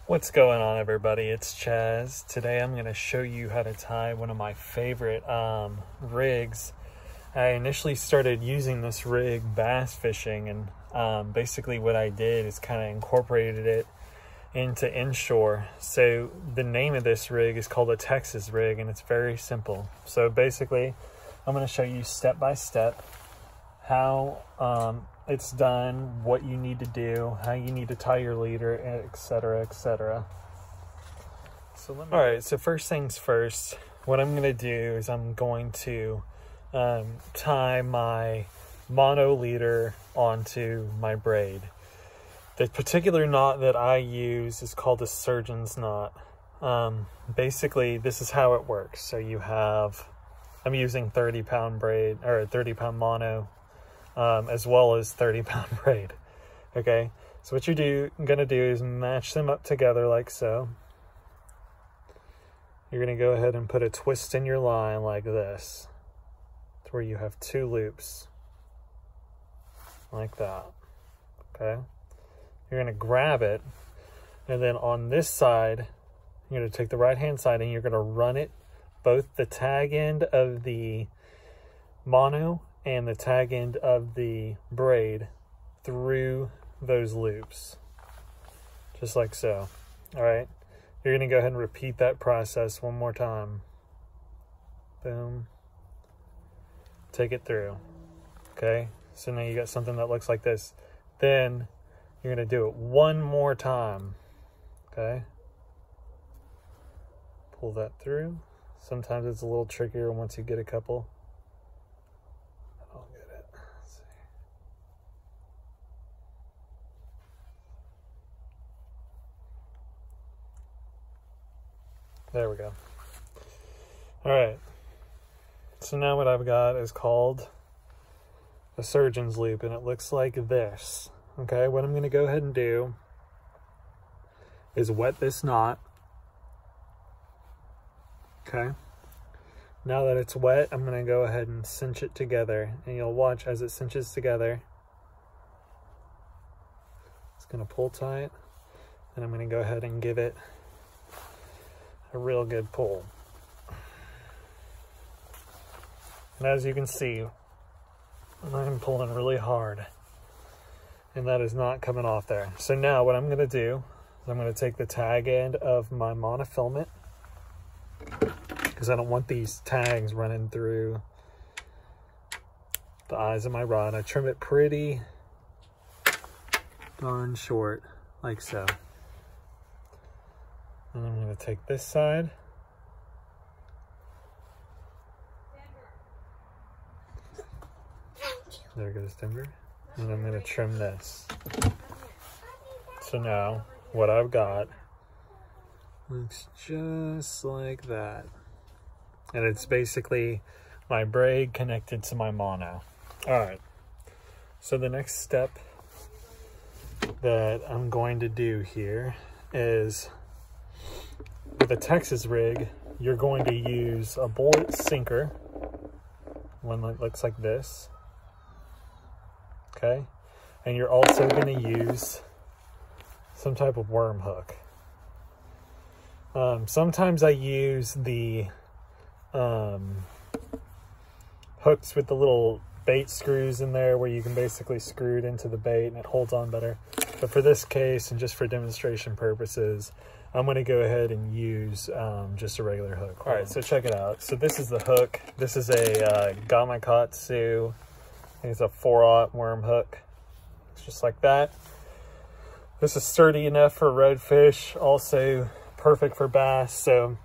What's going on, everybody? It's Chaz. Today I'm going to show you how to tie one of my favorite rigs. I initially started using this rig bass fishing, and basically what I did is kind of incorporated it into inshore. So the name of this rig is called a Texas rig, and it's very simple. So basically I'm going to show you step by step how it's done, what you need to do, how you need to tie your leader, etc., etc. So all right, so first things first, what I'm going to do is I'm going to tie my mono leader onto my braid. The particular knot that I use is called a surgeon's knot. Basically, this is how it works. So you have, I'm using 30-pound braid, or 30-pound mono, as well as 30-pound braid. Okay, so what you're gonna do is match them up together like so. You're gonna go ahead and put a twist in your line like this, to where you have two loops like that. Okay, you're gonna grab it, and then on this side you're gonna take the right hand side and you're gonna run it, both the tag end of the mono and the tag end of the braid, through those loops, just like so. All right, you're gonna go ahead and repeat that process one more time. Boom, take it through. Okay, so now you got something that looks like this. Then you're gonna do it one more time. Okay, pull that through. Sometimes it's a little trickier once you get a couple. There we go. All right, so now what I've got is called a surgeon's loop, and it looks like this. Okay, what I'm going to go ahead and do is wet this knot. Okay, now that it's wet, I'm going to go ahead and cinch it together, and you'll watch as it cinches together. It's going to pull tight, and I'm going to go ahead and give it a real good pull. And as you can see, I'm pulling really hard, and that is not coming off there. So now what I'm going to do is I'm going to take the tag end of my monofilament, because I don't want these tags running through the eyes of my rod. I trim it pretty darn short, like so. And I'm going to take this side. There goes Denver. And I'm going to trim this. So now what I've got looks just like that. And it's basically my braid connected to my mono. All right. So the next step that I'm going to do here is, with a Texas rig, you're going to use a bullet sinker, one that looks like this. Okay, and you're also going to use some type of worm hook. Sometimes I use the hooks with the little bait screws in there, where you can basically screw it into the bait and it holds on better. But for this case, and just for demonstration purposes, I'm going to go ahead and use just a regular hook. All right, so check it out. So this is the hook. This is a Gamakatsu. I think it's a 4/0 worm hook. It's just like that. This is sturdy enough for redfish, also perfect for bass. So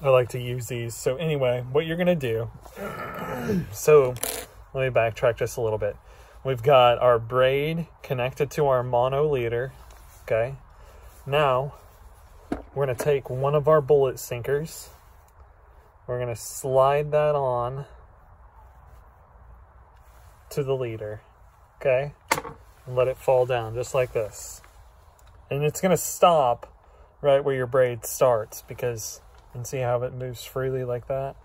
I like to use these. So anyway, what you're going to do, so let me backtrack just a little bit. We've got our braid connected to our mono leader. Okay, now we're going to take one of our bullet sinkers. We're going to slide that on to the leader. Okay, and let it fall down just like this. And it's going to stop right where your braid starts, because you can see how it moves freely like that.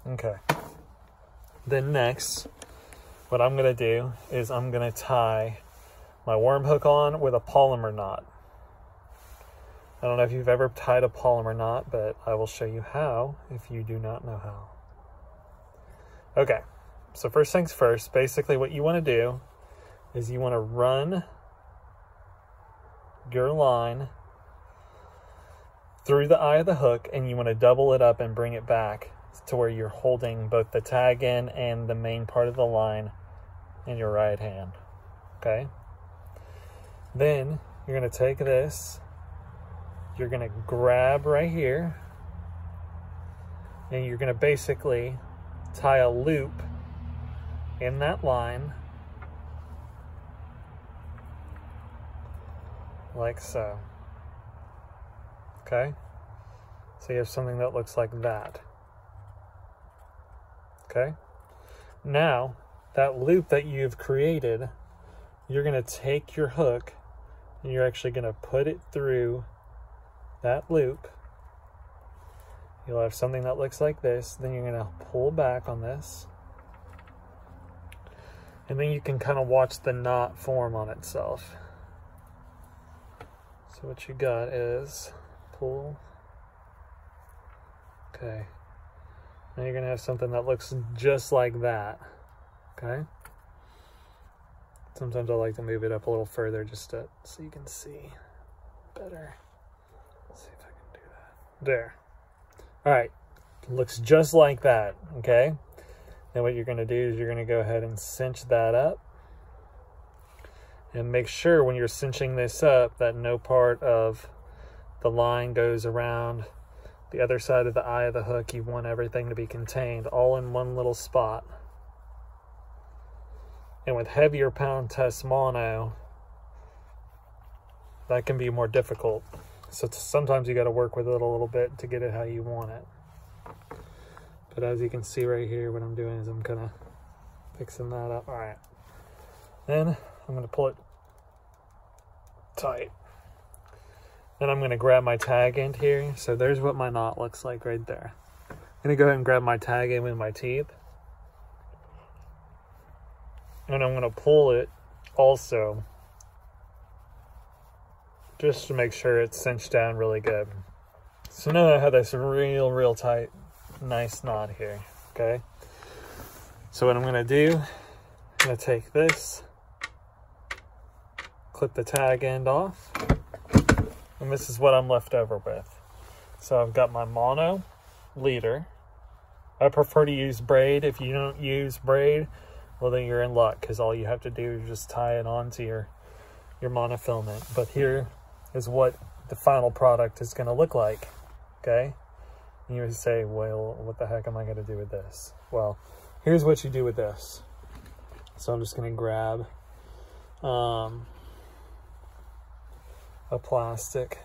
Okay, then next, what I'm going to do is I'm going to tie my worm hook on with a polymer knot. I don't know if you've ever tied a palm or not, but I will show you how if you do not know how. Okay, so first things first, basically what you want to do is you want to run your line through the eye of the hook, and you want to double it up and bring it back to where you're holding both the tag end and the main part of the line in your right hand. Okay, then you're going to take this, you're going to grab right here, and you're going to basically tie a loop in that line like so. Okay, so you have something that looks like that. Okay, now that loop that you've created, you're going to take your hook and you're actually going to put it through that loop. You'll have something that looks like this. Then you're going to pull back on this, and then you can kind of watch the knot form on itself. So what you got is pull. Okay, now you're going to have something that looks just like that. Okay, sometimes I like to move it up a little further just so you can see better. Let's see if I can do that. There. All right, looks just like that. Okay, now what you're going to do is you're going to go ahead and cinch that up, and make sure when you're cinching this up that no part of the line goes around the other side of the eye of the hook. You want everything to be contained all in one little spot. And with heavier pound test mono, that can be more difficult. So sometimes you got to work with it a little bit to get it how you want it. But as you can see right here, what I'm doing is I'm kind of fixing that up. All right. Then I'm going to pull it tight. Then I'm going to grab my tag end here. So there's what my knot looks like right there. I'm going to go ahead and grab my tag end with my teeth. And I'm going to pull it also, just to make sure it's cinched down really good. So now I have this real tight, nice knot here, okay? So what I'm going to do, I'm going to take this, clip the tag end off, and this is what I'm left over with. So I've got my mono leader. I prefer to use braid. If you don't use braid, well, then you're in luck, because all you have to do is just tie it onto your monofilament. But here is what the final product is going to look like, okay? And you would say, well, what the heck am I going to do with this? Well, here's what you do with this. So I'm just going to grab a plastic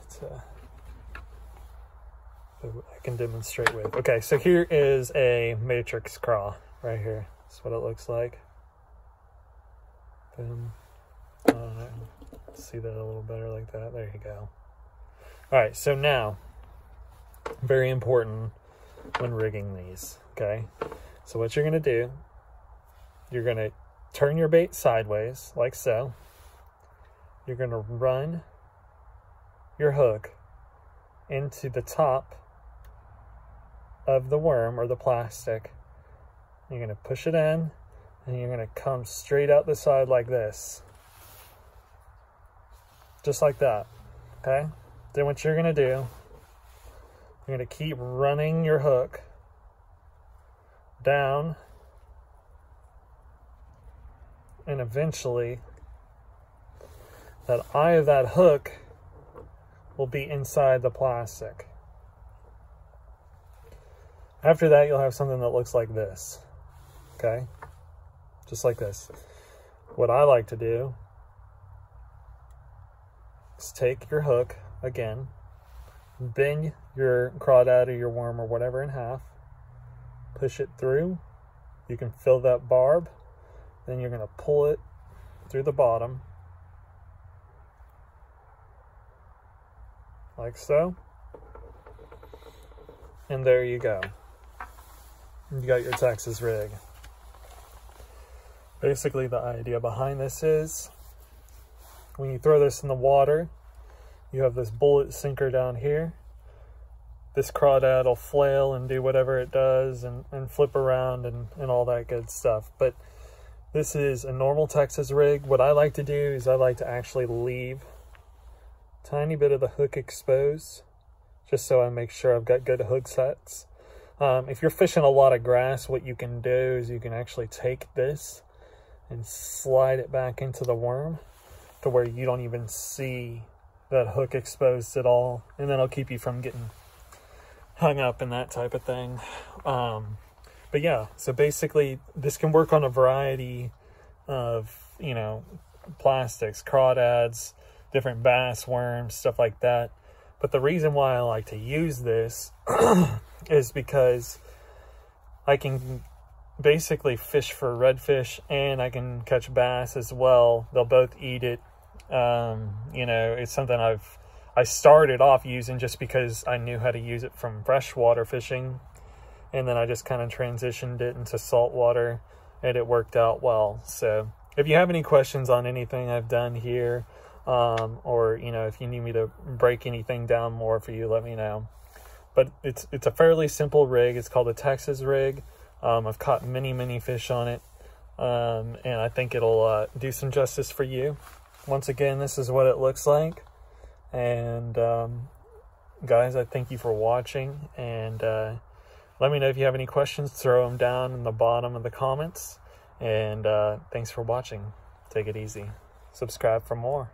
I can demonstrate with. Okay, so here is a matrix craw right here. That's what it looks like. Boom. I don't know. See that a little better like that. There you go. All right, so now, very important when rigging these, okay? So what you're going to do, you're going to turn your bait sideways, like so. You're going to run your hook into the top of the worm or the plastic. You're going to push it in, and you're going to come straight out the side like this. Just like that, okay? Then what you're going to do, you're going to keep running your hook down, and eventually that eye of that hook will be inside the plastic. After that, you'll have something that looks like this, okay? Just like this. What I like to do is take your hook, again, bend your crawdad or your worm or whatever in half, push it through. You can fill that barb, then you're going to pull it through the bottom, like so. And there you go. You got your Texas rig. Basically, the idea behind this is when you throw this in the water, you have this bullet sinker down here. This crawdad will flail and do whatever it does and flip around and all that good stuff. But this is a normal Texas rig. What I like to do is I like to actually leave a tiny bit of the hook exposed, just so I make sure I've got good hook sets. If you're fishing a lot of grass, what you can do is you can actually take this and slide it back into the worm to where you don't even see that hook exposed at all, and then it'll keep you from getting hung up and that type of thing. But yeah, so basically this can work on a variety of, you know, plastics, crawdads, different bass, worms, stuff like that. But the reason why I like to use this is because I can basically fish for redfish and I can catch bass as well. They'll both eat it. You know, it's something I started off using just because I knew how to use it from freshwater fishing, and then I just kind of transitioned it into saltwater, and it worked out well. So if you have any questions on anything I've done here, or, you know, if you need me to break anything down more for you, let me know. But it's a fairly simple rig. It's called a Texas rig. I've caught many fish on it, and I think it'll do some justice for you. Once again, this is what it looks like. And guys, I thank you for watching, and let me know if you have any questions. Throw them down in the bottom of the comments, and thanks for watching. Take it easy. Subscribe for more.